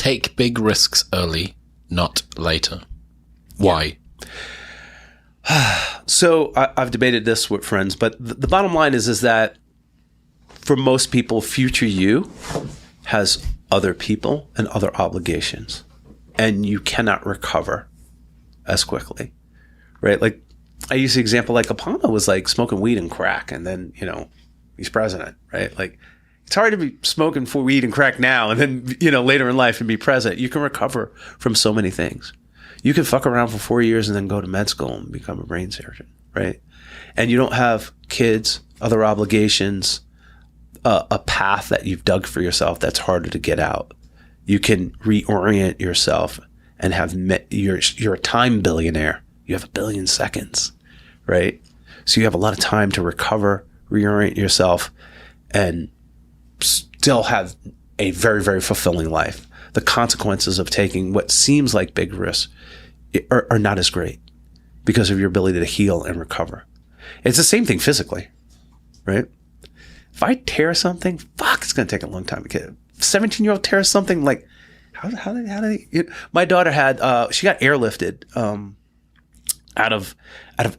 take big risks early, not later. Why? So I've debated this with friends, but the bottom line is that for most people, future you has other people and other obligations, and you cannot recover as quickly, right? Like I use the example, like Obama was like smoking weed and crack, and then, you know, he's president, right? Like it's hard to be smoking for weed and crack now and then, you know, later in life and be president. You can recover from so many things. You can fuck around for 4 years and then go to med school and become a brain surgeon, right? And you don't have kids, other obligations, a path that you've dug for yourself that's harder to get out. You can reorient yourself and have you're a time billionaire. You have 1 billion seconds, right? So you have a lot of time to recover, reorient yourself, and still have a very, very fulfilling life. The consequences of taking what seems like big risks are not as great because of your ability to heal and recover. It's the same thing physically, right? If I tear something, it's going to take a long time to get it. 17-year-old tears something, like, how did my daughter had, she got airlifted out of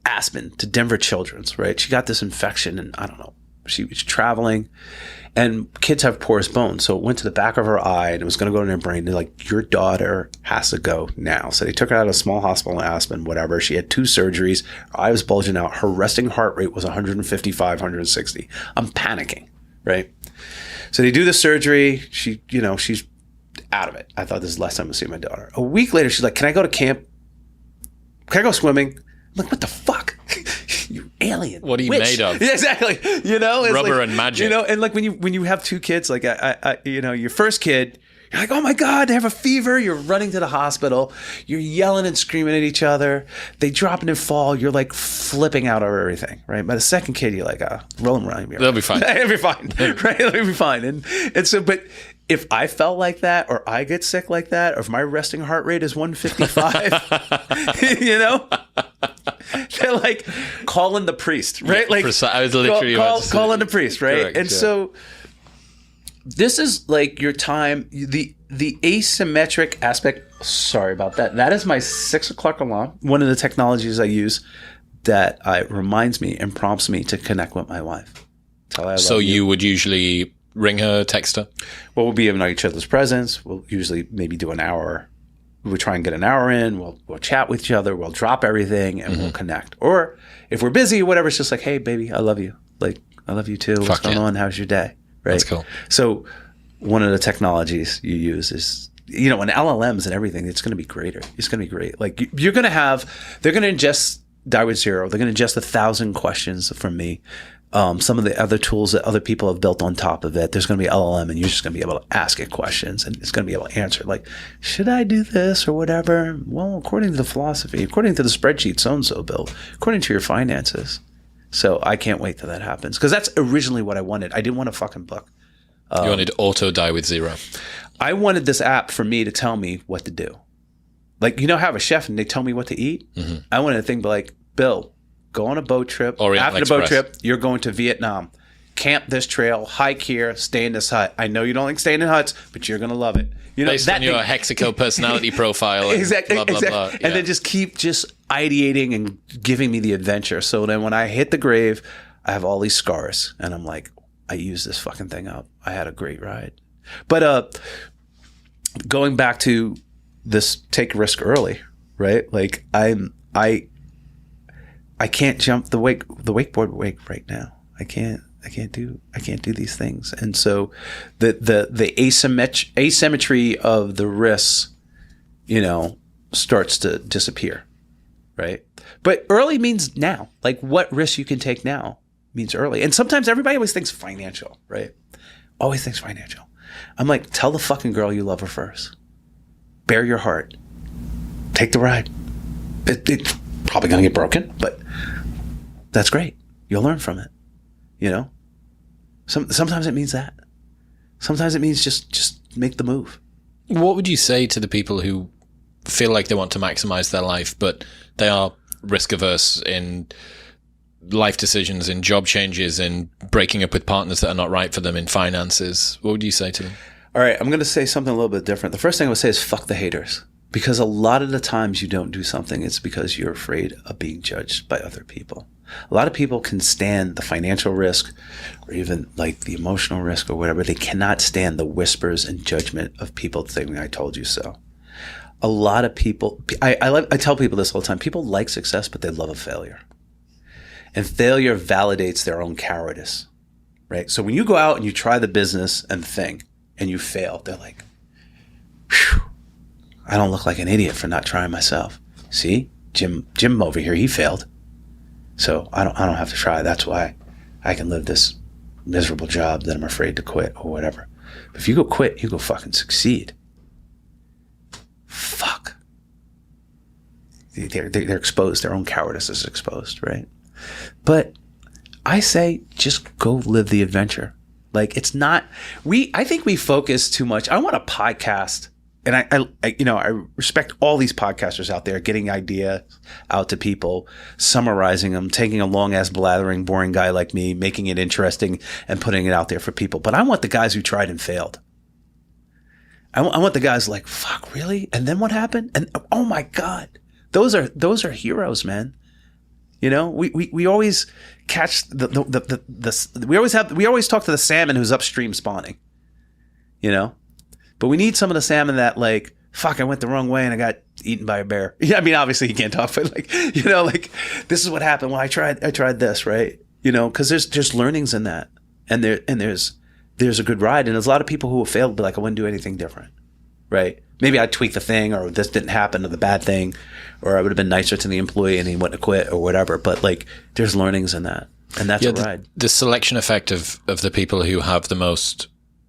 Aspen to Denver Children's, right? She got this infection, and I don't know, she was traveling, and kids have porous bones. So it went to the back of her eye and it was going to go in her brain. They're like, your daughter has to go now. So they took her out of a small hospital in Aspen, whatever. She had 2 surgeries. Her eye was bulging out. Her resting heart rate was 155, 160. I'm panicking, right? So they do the surgery. She, you know, she's out of it. I thought this is the last time I see my daughter. A week later, she's like, can I go to camp? Can I go swimming? I'm like, what the fuck? You alien. What are you made of? Yeah, exactly. You know, it's rubber like, and magic. You know, and like when you have 2 kids, like I you know, your first kid, you're like, oh my God, they have a fever. You're running to the hospital. You're yelling and screaming at each other. They drop and fall. You're like flipping out over everything, right? By the second kid, you're like, roll them around. They'll be fine. They'll be fine, right? They'll be fine. And so, but if I felt like that, or I get sick like that, or if my resting heart rate is 155, you know, they're like calling the priest, right? Like I was literally calling the priest, right? Correct, and so this is like your time, the asymmetric aspect. Sorry about that. That is my 6 o'clock alarm. One of the technologies I use that reminds me and prompts me to connect with my wife. So you would usually ring her, text her? Well, we'll be in each other's presence. We'll usually maybe do an hour. We'll try and get an hour in. We'll chat with each other. We'll drop everything and we'll connect. Or if we're busy or whatever, it's just like, hey, baby, I love you. Like, I love you too. What's going on? How's your day? Right. That's cool. So one of the technologies you use is, you know, and LLMs and everything, it's going to be greater. It's going to be great. Like they're going to ingest Die with Zero. They're going to ingest 1,000 questions from me. Some of the other tools that other people have built on top of it, there's going to be LLM, and you're just going to be able to ask it questions, and it's going to be able to answer, like, should I do this or whatever? Well, according to the philosophy, according to the spreadsheet so-and-so built, according to your finances. So I can't wait till that happens, because that's originally what I wanted. I didn't want a fucking book. You wanted auto Die with Zero. I wanted this app for me to tell me what to do. Like, you know, I have a chef and they tell me what to eat. Mm-hmm. I wanted a thing like, Bill, go on a boat trip. After the boat trip, you're going to Vietnam. Camp this trail, hike here, stay in this hut. I know you don't like staying in huts, but you're going to love it. You know, based on your Hexaco personality profile. And exactly. Blah, blah, blah. And then just keep ideating and giving me the adventure. So then when I hit the grave, I have all these scars. And I'm like, I used this fucking thing up. I had a great ride. But going back to this take risk early, right? Like I can't jump the wakeboard wake right now. I can't do these things. And so the asymmetry of the risks, you know, starts to disappear, right? But early means now. Like what risk you can take now means early. And sometimes everybody always thinks financial, right? Always thinks financial. I'm like, tell the fucking girl you love her first. Bare your heart. Take the ride. It's probably going to get broken, but that's great. You'll learn from it. You know? Sometimes it means that. Sometimes it means just make the move. What would you say to the people who feel like they want to maximize their life, but they are risk averse in life decisions, in job changes, in breaking up with partners that are not right for them, in finances? What would you say to them? All right, I'm going to say something a little bit different. The first thing I would say is fuck the haters. Because a lot of the times you don't do something, it's because you're afraid of being judged by other people. A lot of people can stand the financial risk or even like the emotional risk or whatever. They cannot stand the whispers and judgment of people saying, I told you so. A lot of people, I tell people this all the time, people like success, but they love a failure. And failure validates their own cowardice, right? So when you go out and you try the business and the thing and you fail, they're like, phew, I don't look like an idiot for not trying myself. See, Jim over here, he failed. So I don't have to try. That's why I can live this miserable job that I'm afraid to quit or whatever. But if you go quit, you go fucking succeed. Fuck. They're exposed. Their own cowardice is exposed, right? But I say just go live the adventure. Like it's not, I think we focus too much. I want a podcast. And I respect all these podcasters out there getting ideas out to people, summarizing them, taking a long ass blathering, boring guy like me, making it interesting and putting it out there for people. But I want the guys who tried and failed. I want the guys like, fuck, really? And then what happened? And oh my God, those are heroes, man. You know, we always catch we always talk to the salmon who's upstream spawning, you know? But we need some of the salmon that like, fuck, I went the wrong way and I got eaten by a bear. Yeah, I mean, obviously you can't talk, but like, you know, like this is what happened. Well, I tried this, right? You know, because there's learnings in that, and there's a good ride, and there's a lot of people who have failed, but like I wouldn't do anything different, right? Maybe I'd tweak the thing, or this didn't happen, or the bad thing, or I would have been nicer to the employee and he wouldn't have quit or whatever. But like, there's learnings in that, and that's a ride. The selection effect of the people who have the most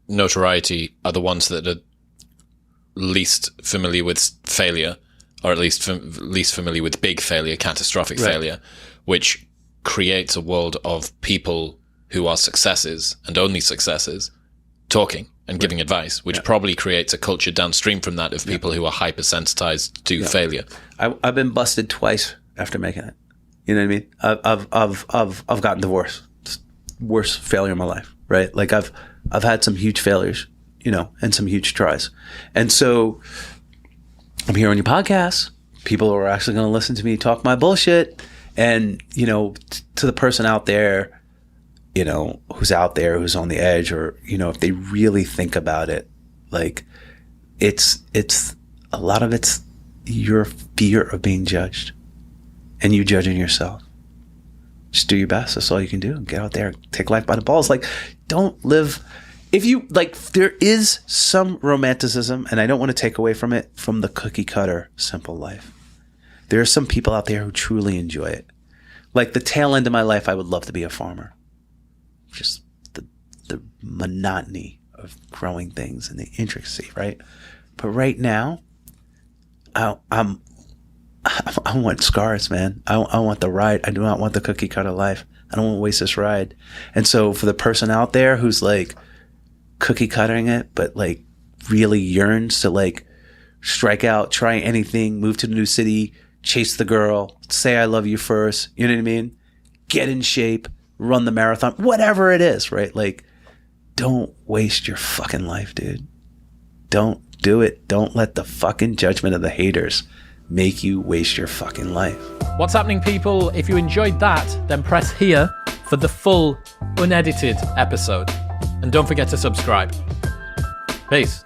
notoriety are the ones that are least familiar with failure, or at least least familiar with big failure, catastrophic failure, which creates a world of people who are successes and only successes talking and giving advice, which probably creates a culture downstream from that of people who are hypersensitized to failure. I've been busted twice after making it. You know what I mean? I've gotten divorced. It's the worst failure in my life, right? Like I've had some huge failures, you know, and some huge tries. And so I'm here on your podcast. People are actually going to listen to me talk my bullshit. And, you know, to the person out there, you know, who's out there, who's on the edge, or, you know, if they really think about it, like it's a lot of it's your fear of being judged and you judging yourself. Just do your best. That's all you can do. Get out there, take life by the balls. Like, don't live. If you like, there is some romanticism, and I don't want to take away from it, from the cookie cutter simple life. There are some people out there who truly enjoy it. Like the tail end of my life, I would love to be a farmer. Just the monotony of growing things and the intricacy, right? But right now, I want scars, man. I want the ride. I do not want the cookie cutter life. I don't want to waste this ride. And so for the person out there who's like cookie cuttering it, but like really yearns to like strike out, try anything, move to the new city, chase the girl, say I love you first, you know what I mean? Get in shape, run the marathon, whatever it is, right? Like, don't waste your fucking life, dude. Don't do it. Don't let the fucking judgment of the haters make you waste your fucking life. What's happening, people? If you enjoyed that, then press here for the full, unedited episode. And don't forget to subscribe. Peace.